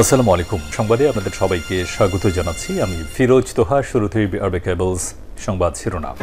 আসসালামু আলাইকুম। সংবাদে আপনাদের সবাইকে স্বাগত জানাচ্ছি। আমি ফিরোজ তোহা। শুরুতেই আরবে কেবলস সংবাদ শিরোনাম।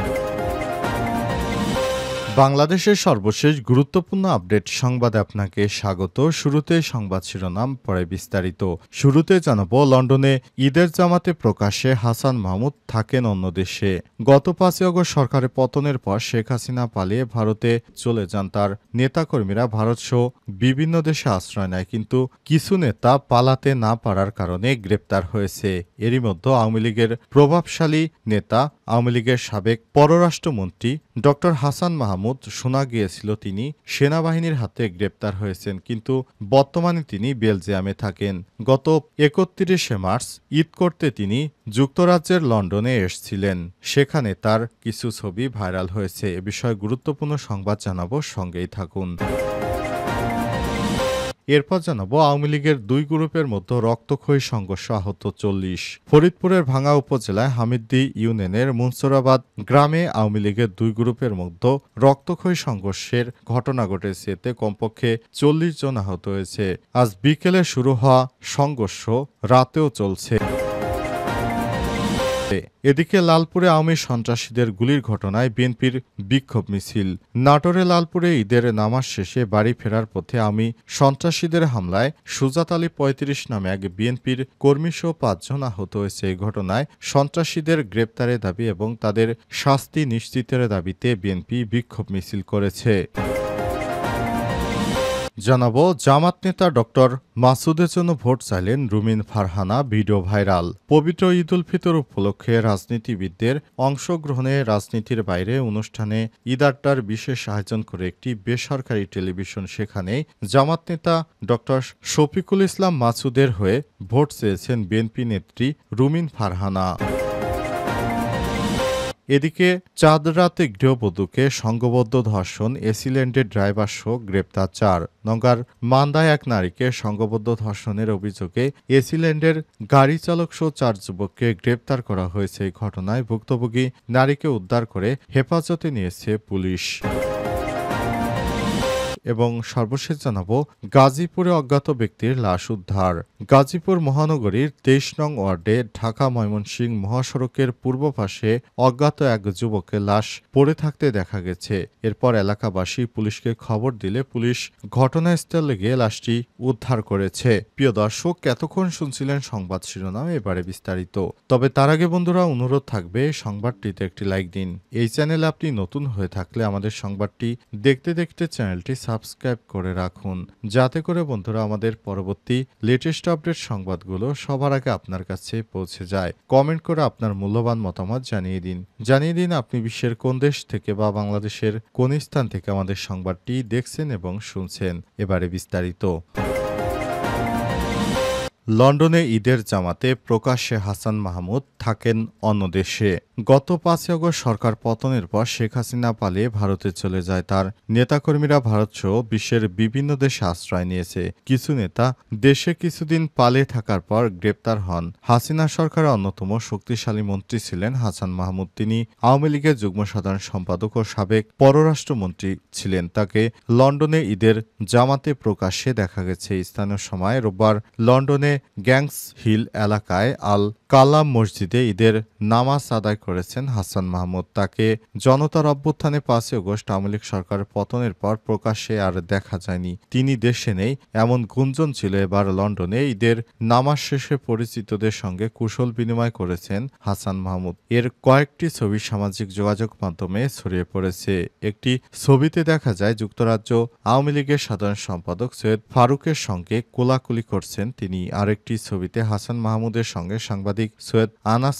বাংলাদেশের সর্বশেষ গুরুত্বপূর্ণ আপডেট সংবাদে আপনাকে স্বাগত। শুরুতে সংবাদ শিরোনাম, পরে বিস্তারিত। শুরুতে জানাবো, লন্ডনে ঈদের জামাতে প্রকাশ্যে হাসান মাহমুদ থাকেন অন্য দেশে। গত ৫ আগস্ট সরকারের পতনের পর শেখ হাসিনা পালিয়ে ভারতে চলে যান। তার নেতাকর্মীরা ভারতসহ বিভিন্ন দেশে আশ্রয় নেয়, কিন্তু কিছু নেতা পালাতে না পারার কারণে গ্রেপ্তার হয়েছে। এরই মধ্যে আওয়ামী লীগের প্রভাবশালী নেতা, আওয়ামী লীগের সাবেক পররাষ্ট্রমন্ত্রী ডক্টর হাসান মাহমুদ শোনা গিয়েছিল তিনি সেনাবাহিনীর হাতে গ্রেপ্তার হয়েছেন, কিন্তু বর্তমানে তিনি বেলজিয়ামে থাকেন। গত ৩১শে মার্চ ঈদ করতে তিনি যুক্তরাজ্যের লন্ডনে এসেছিলেন। সেখানে তার কিছু ছবি ভাইরাল হয়েছে। এ বিষয়ে গুরুত্বপূর্ণ সংবাদ জানাবো, সঙ্গেই থাকুন। এরপর জানাবো, আওয়ামী লীগের দুই গ্রুপের মধ্যে রক্তক্ষয়ী সংঘর্ষ, আহত ৪০। ফরিদপুরের ভাঙ্গা উপজেলায় হামিদ্দি ইউনিয়নের মুনসুরাবাদ গ্রামে আওয়ামী লীগের দুই গ্রুপের মধ্যে রক্তক্ষয়ী সংঘর্ষের ঘটনা ঘটেছে। এতে কমপক্ষে ৪০ জন আহত হয়েছে। আজ বিকেলে শুরু হওয়া সংঘর্ষ রাতেও চলছে। এদিকে লালপুরে আওয়ামী সন্ত্রাসীদের গুলির ঘটনায় বিএনপির বিক্ষোভ মিছিল। নাটোরে লালপুরে ঈদের নামাজ শেষে বাড়ি ফেরার পথে আওয়ামী সন্ত্রাসীদের হামলায় সুজাত আলী ৩৫ নামে এক বিএনপির কর্মীসহ ৫ জন আহত হয়েছে। এই ঘটনায় সন্ত্রাসীদের গ্রেপ্তারের দাবি এবং তাদের শাস্তি নিশ্চিতের দাবিতে বিএনপি বিক্ষোভ মিছিল করেছে। জানাবো, জামাত নেতা ডক্টর মাসুদের জন্য ভোট চাইলেন রুমিন ফারহানা, ভিডিও ভাইরাল। পবিত্র ঈদ উল ফিতর উপলক্ষে রাজনীতিবিদদের অংশগ্রহণে রাজনীতির বাইরে অনুষ্ঠানে ঈদ আড্ডার বিশেষ আয়োজন করে একটি বেসরকারি টেলিভিশন। সেখানে জামাত নেতা ডক্টর শফিকুল ইসলাম মাসুদের হয়ে ভোট চেয়েছেন বিএনপি নেত্রী রুমিন ফারহানা। এদিকে চাঁদ রাতে গৃহবধূকে সংঘবদ্ধ ধর্ষণ, এসিল্যান্ডের ড্রাইভার সহ গ্রেপ্তার ৪। নওগাঁর মান্দায় এক নারীকে সংঘবদ্ধ ধর্ষণের অভিযোগে এসিল্যান্ডের গাড়ি চালক সহ ৪ যুবককে গ্রেপ্তার করা হয়েছে। এই ঘটনায় ভুক্তভোগী নারীকে উদ্ধার করে হেফাজতে নিয়েছে পুলিশ। এবং সর্বশেষ জানাবো, গাজীপুরে অজ্ঞাত ব্যক্তির লাশ উদ্ধার। গাজীপুর মহানগরীর ২৩ নং ওয়ার্ডে ঢাকা ময়মনসিংহ মহাসড়কের পূর্ব পাশে অজ্ঞাত এক যুবকের লাশ পড়ে থাকতে দেখা গেছে। এরপর এলাকাবাসী পুলিশকে খবর দিলে পুলিশ ঘটনাস্থলে গিয়ে লাশটি উদ্ধার করেছে। প্রিয় দর্শক, এতক্ষণ শুনছিলেন সংবাদ শিরোনাম, এবারে বিস্তারিত। তবে তার আগে বন্ধুরা, অনুরোধ থাকবে সংবাদটিতে একটি লাইক দিন। এই চ্যানেলে আপনি নতুন হয়ে থাকলে আমাদের সংবাদটি দেখতে দেখতে চ্যানেলটি সাবস্ক্রাইব করে রাখুন, যাতে করে বন্ধুরা আমাদের পরবর্তী লেটেস্ট আপডেট সংবাদগুলো সবার আগে আপনার কাছে পৌঁছে যায়। কমেন্ট করে আপনার মূল্যবান মতামত জানিয়ে দিন আপনি বিশ্বের কোন দেশ থেকে বা বাংলাদেশের কোন স্থান থেকে আমাদের সংবাদটি দেখছেন এবং শুনছেন। এবারে বিস্তারিত। লন্ডনে ঈদের জামাতে প্রকাশ্যে হাসান মাহমুদ থাকেন অন্য দেশে। গত ৫ আগস্ট সরকার পতনের পর শেখ হাসিনা পালিয়ে ভারতে চলে যায়। তার নেতাকর্মীরা ভারতসহ বিশ্বের বিভিন্ন দেশে আশ্রয় নিয়েছে। কিছু নেতা দেশে কিছুদিন পালিয়ে থাকার পর গ্রেপ্তার হন। হাসিনা সরকারের অন্যতম শক্তিশালী মন্ত্রী ছিলেন হাসান মাহমুদ। তিনি আওয়ামী লীগের যুগ্ম সাধারণ সম্পাদক ও সাবেক পররাষ্ট্রমন্ত্রী ছিলেন। তাকে লন্ডনে ঈদের জামাতে প্রকাশ্যে দেখা গেছে। স্থানীয় সময় রোববার লন্ডনে গ্যাংস হিল এলাকায় আল কালাম মসজিদে ঈদের নামাজ আদায় করেছেন হাসান মাহমুদ। তাকে জনতার অভ্যুত্থানে ৫ আগস্ট আওয়ামী লীগ সরকারের পতনের পর প্রকাশ্যে আর দেখা যায়নি। তিনি দেশে নেই এমন গুঞ্জন ছিল। এবার লন্ডনে ঈদের নামাজ শেষে পরিচিতদের সঙ্গে কুশল বিনিময় করেছেন হাসান মাহমুদ। এর কয়েকটি ছবি সামাজিক যোগাযোগ মাধ্যমে ছড়িয়ে পড়েছে। একটি ছবিতে দেখা যায় যুক্তরাজ্য আওয়ামী লীগের সাধারণ সম্পাদক সৈয়দ ফারুকের সঙ্গে কোলাকুলি করছেন তিনি। আরেকটি ছবিতে হাসান মাহমুদের সঙ্গে সাংবাদিক সৈয়দ আনাস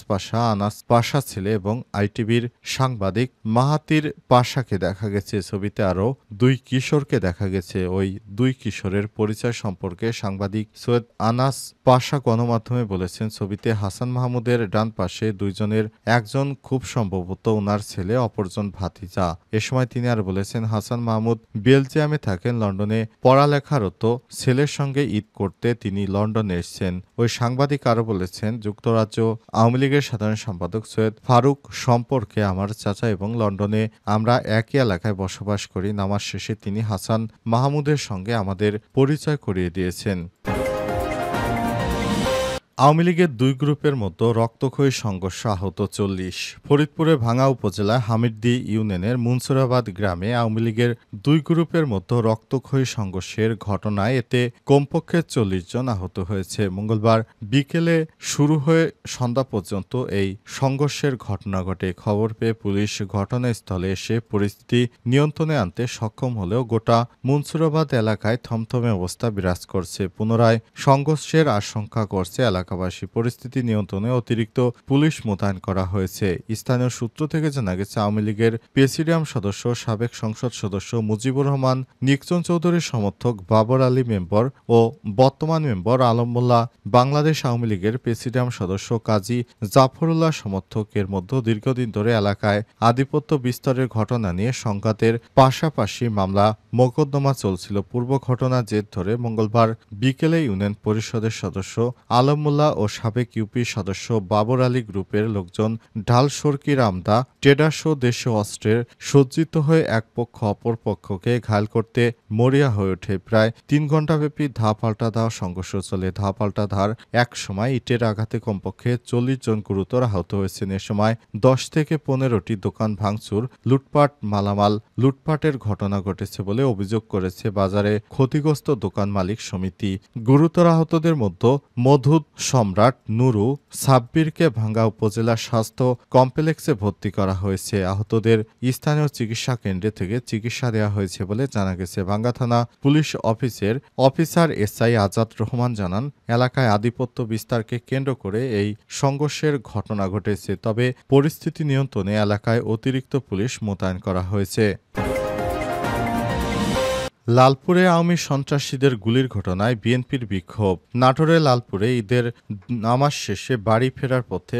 পাশা ছেলে এবং আইটিভির সাংবাদিক মাহাতির পাশাকে দেখা গেছে। ছবিতে আরও ২ কিশোরকে দেখা গেছে। ওই ২ কিশোরের পরিচয় সম্পর্কে সাংবাদিক সৈয়দ আনাস পাশা গণমাধ্যমে বলেছেন, ছবিতে হাসান মাহমুদের ডান পাশে ২ জনের একজন খুব সম্ভবত ওনার ছেলে, অপরজন ভাতিজা। এ সময় তিনি আর বলেছেন, হাসান মাহমুদ বেলজিয়ামে থাকেন। লন্ডনে পড়ালেখারত ছেলের সঙ্গে ঈদ করতে তিনি লন্ডনে এসেছেন। ওই সাংবাদিক আরও বলেছেন, যুক্তরাজ্য আওয়ামী লীগের সাধারণ সম্পাদক সৈয়দ ফারুক সম্পর্কে আমার চাচা এবং লন্ডনে আমরা একই এলাকায় বসবাস করি। নামাজ শেষে তিনি হাসান মাহমুদের সঙ্গে আমাদের পরিচয় করিয়ে দিয়েছেন। আওয়ামী লীগের দুই গ্রুপের মধ্যে রক্তক্ষয়ী সংঘর্ষ, আহত ৪০। ফরিদপুরের ভাঙ্গা উপজেলার হামিরদী ইউনিয়নের মুনসুরাবাদ গ্রামে আওয়ামী লীগের দুই গ্রুপের মধ্যে রক্তক্ষয়ী সংঘর্ষের ঘটনায় এতে কমপক্ষে ৪০ জন আহত হয়েছে। মঙ্গলবার বিকেলে শুরু হয়ে সন্ধ্যা পর্যন্ত এই সংঘর্ষের ঘটনা ঘটে। খবর পেয়ে পুলিশ ঘটনাস্থলে এসে পরিস্থিতি নিয়ন্ত্রণে আনতে সক্ষম হলেও গোটা মুনসুরাবাদ এলাকায় থমথমে অবস্থা বিরাজ করছে। পুনরায় সংঘর্ষের আশঙ্কা করছে এলাকাবাসী। পরিস্থিতি নিয়ন্ত্রণে অতিরিক্ত পুলিশ মোতায়েন করা হয়েছে। স্থানীয় সূত্র থেকে জানা গেছে, আওয়ামী লীগের প্রেসিডিয়াম সদস্য, সাবেক সংসদ সদস্য মুজিবুর রহমান নিকচন চৌধুরীর সমর্থক বাবর আলী মেম্বর ও বর্তমান মেম্বর আলম মোল্লা, বাংলাদেশ আওয়ামী লীগের প্রেসিডিয়াম সদস্য কাজী জাফরুল্লাহ সমর্থকের মধ্যে দীর্ঘদিন ধরে এলাকায় আধিপত্য বিস্তারের ঘটনা নিয়ে সংঘাতের পাশাপাশি মামলা মোকদ্দমা চলছিল। পূর্ব ঘটনার জের ধরে মঙ্গলবার বিকেলে ইউনিয়ন পরিষদের সদস্য আলম মোল্লা ও সাবেক ইউপি সদস্য বাবর আলী গ্রুপের লোকজন ঢাল সরকি রামদা ট্রেডার্স ও দেশীয় অস্ত্রের সজ্জিত হয়ে এক পক্ষ অপর পক্ষকে ঘায়েল করতে মরিয়া হয়ে ওঠে। প্রায় ৩ ঘণ্টাব্যাপী ধাপ পাল্টা ধাওয়া সংঘর্ষ চলে। ধাপ পাল্টা ধার এক সময় ইটের আঘাতে কমপক্ষে ৪০ জন গুরুতর আহত হয়েছেন। এ সময় ১০ থেকে ১৫টি দোকান ভাঙচুর, লুটপাট, মালামাল লুটপাটের ঘটনা ঘটেছে বলে অভিযোগ করেছে বাজারে ক্ষতিগ্রস্ত দোকান মালিক সমিতি। গুরুতর আহতদের মধ্যে মধুদ সম্রাট, নুরু, সাব্বিরকে ভাঙ্গা উপজেলা স্বাস্থ্য কমপ্লেক্সে ভর্তি করা হয়েছে। আহতদের স্থানীয় চিকিৎসা কেন্দ্রে থেকে চিকিৎসা দেওয়া হয়েছে বলে জানা গেছে। ভাঙ্গা থানা police officer SI Azad Rahman জানান, এলাকায় আধিপত্য বিস্তারকে কেন্দ্র করে এই সংঘর্ষের ঘটনা ঘটেছে। তবে পরিস্থিতি নিয়ন্ত্রণে এলাকায় অতিরিক্ত পুলিশ মোতায়েন করা হয়েছে। লালপুরে আওয়ামী সন্ত্রাসীদের গুলির ঘটনায় বিএনপির বিক্ষোভ। নাটোরের লালপুরে ঈদের নামাজ শেষে বাড়ি ফেরার পথে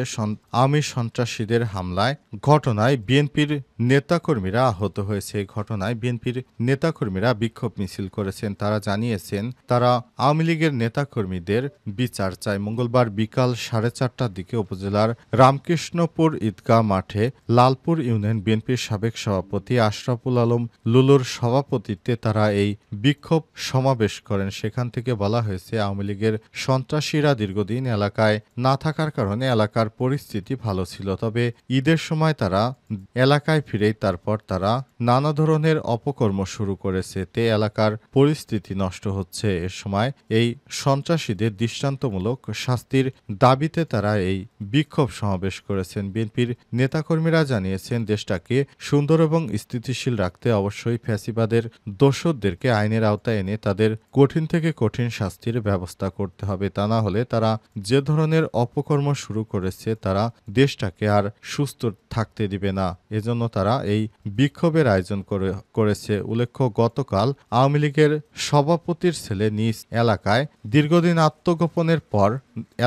আওয়ামী সন্ত্রাসীদের হামলায় ঘটনায় বিএনপির নেতাকর্মীরা আহত হয়েছে। ঘটনায় বিএনপির নেতাকর্মীরা বিক্ষোভ মিছিল করেছেন। তারা জানিয়েছেন, তারা আওয়ামী লীগের নেতাকর্মীদের বিচার চায়। মঙ্গলবার বিকাল 4:30টার দিকে উপজেলার রামকৃষ্ণপুর ঈদগাহ মাঠে লালপুর ইউনিয়ন বিএনপির সাবেক সভাপতি আশরাফুল আলম লুলুর সভাপতিত্বে তারা এই বিক্ষোভ সমাবেশ করেন। সেখান থেকে বলা হয়েছে, আওয়ামী লীগের সন্ত্রাসীরা দীর্ঘদিন এলাকায় না থাকার কারণে এলাকার পরিস্থিতি ভালো ছিল। তবে ঈদের সময় তারা এলাকায় ফিরেই তারপর তারা নানা ধরনের অপকর্ম শুরু করেছে। তে এলাকার পরিস্থিতি নষ্ট হচ্ছে। এ সময় এই সন্ত্রাসীদের দৃষ্টান্তমূলক শাস্তির দাবিতে তারা এই বিক্ষোভ সমাবেশ করেছেন। বিএনপির নেতাকর্মীরা জানিয়েছেন, দেশটাকে সুন্দর এবং স্থিতিশীল রাখতে অবশ্যই ফ্যাসিবাদের দোষরদেরকে আইনের আওতায় এনে তাদের কঠিন থেকে কঠিন শাস্তির ব্যবস্থা করতে হবে। তা না হলে তারা যে ধরনের অপকর্ম শুরু করেছে তারা দেশটাকে আর সুস্থ থাকতে দিবে না। এজন্য তারা এই বিক্ষোভের আয়োজন করেছে। উল্লেখ্য, গতকাল আওয়ামী লীগের সভাপতির ছেলে নিজ এলাকায় দীর্ঘদিন আত্মগোপনের পর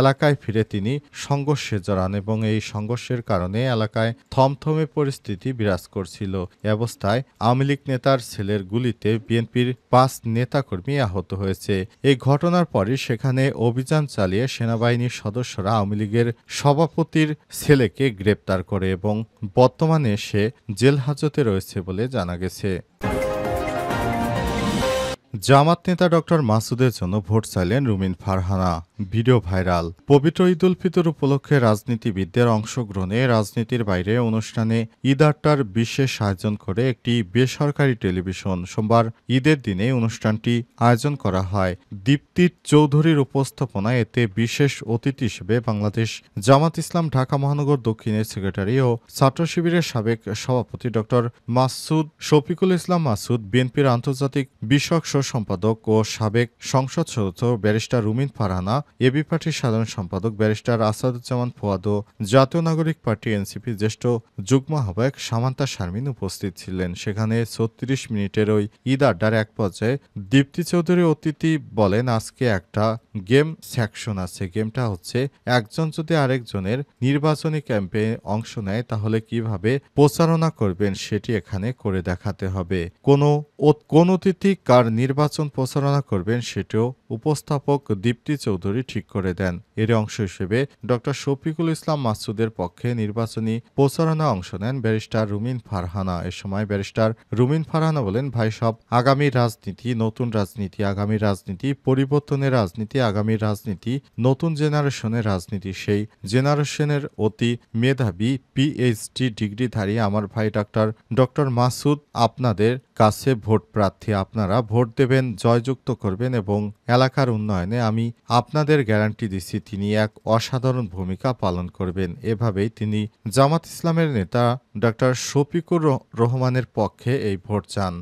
এলাকায় ফিরে তিনি সংঘর্ষে জড়ান এবং এই সংঘর্ষের কারণে এলাকায় থমথমে পরিস্থিতি বিরাজ করছিল। এ অবস্থায় আওয়ামী লীগ নেতার ছেলের গুলিতে বিএনপির ৫ নেতাকর্মী আহত হয়েছে। এই ঘটনার পরই সেখানে অভিযান চালিয়ে সেনাবাহিনীর সদস্যরা আওয়ামী লীগের সভাপতির ছেলেকে গ্রেপ্তার করে এবং বর্তমানে সে জেল হাজতে রয়েছে বলে জানা গেছে। জামাত নেতা ডক্টর মাসুদের জন্য ভোট চাইলেন রুমিন ফারহানা। Video viral. পবিত্র ঈদ উল ফিতর উপলক্ষে রাজনীতিবিদদের অংশগ্রহণে রাজনীতির বাইরে অনুষ্ঠানে ঈদ আড্ডার বিশেষ আয়োজন করে একটি বেসরকারি টেলিভিশন সোমবার ঈদের দিনে অনুষ্ঠানটি আয়োজন করা হয়। দীপ্তি চৌধুরীর উপস্থাপনায় এতে বিশেষ অতিথি হিসেবে বাংলাদেশ জামাত ইসলাম ঢাকা মহানগর দক্ষিণের সেক্রেটারি ও ছাত্র শিবিরের সাবেক সভাপতি ডক্টর মাসুদ শফিকুল ইসলাম মাসুদ, বিএনপির আন্তর্জাতিক বিষয়ক সম্পাদক ও সাবেক সংসদ সদস্য ব্যারিস্টার রুমিন ফারহানা, এবি পার্টির সাধারণ সম্পাদক ব্যারিস্টার আসাদুজ্জামান ফুয়াদ ও জাতীয় নাগরিক পার্টি এনসিপি জ্যেষ্ঠ যুগ্ম আহ্বায়ক সামান্তা শারমিন উপস্থিত ছিলেন। সেখানে ৩৬ মিনিটের ওই ঈদ আড্ডার এক পর্যায়ে দীপ্তি চৌধুরী অতিথি বলেন, আজকে একটা গেম সেকশন আছে। গেমটা হচ্ছে, একজন যদি আরেকজনের নির্বাচনী ক্যাম্পে অংশ নেয় তাহলে কিভাবে প্রচারণা করবেন সেটি এখানে করে দেখাতে হবে। কোন অতিথি কার নির্বাচন প্রচারণা করবেন সেটিও উপস্থাপক দীপ্তি চৌধুরী ঠিক করে দেন। এর অংশ হিসেবে ডক্টর শফিকুল ইসলাম মাসুদের পক্ষে নির্বাচনী প্রচারণায় অংশ নেন ব্যারিস্টার রুমিন ফারহানা। এ সময় ব্যারিস্টার রুমিন ফারহানা বলেন, ভাই সব আগামী রাজনীতি, নতুন রাজনীতি, আগামী রাজনীতি, পরিবর্তনের রাজনীতি, আগামী রাজনীতি, নতুন জেনারেশনের রাজনীতি। সেই জেনারেশনের অতি মেধাবী পিএইচডি ডিগ্রিধারী আমার ভাই ডক্টর মাসুদ আপনাদের কাছে ভোট প্রার্থী। আপনারা ভোট দেবেন, জয়যুক্ত করবেন এবং এলাকার উন্নয়নে আমি আপনাদের গ্যারান্টি দিচ্ছি তিনি এক অসাধারণ ভূমিকা পালন করবেন। এভাবেই তিনি জামাত ইসলামের নেতা ডক্টর শফিকুর রহমানের পক্ষে এই ভোট চান।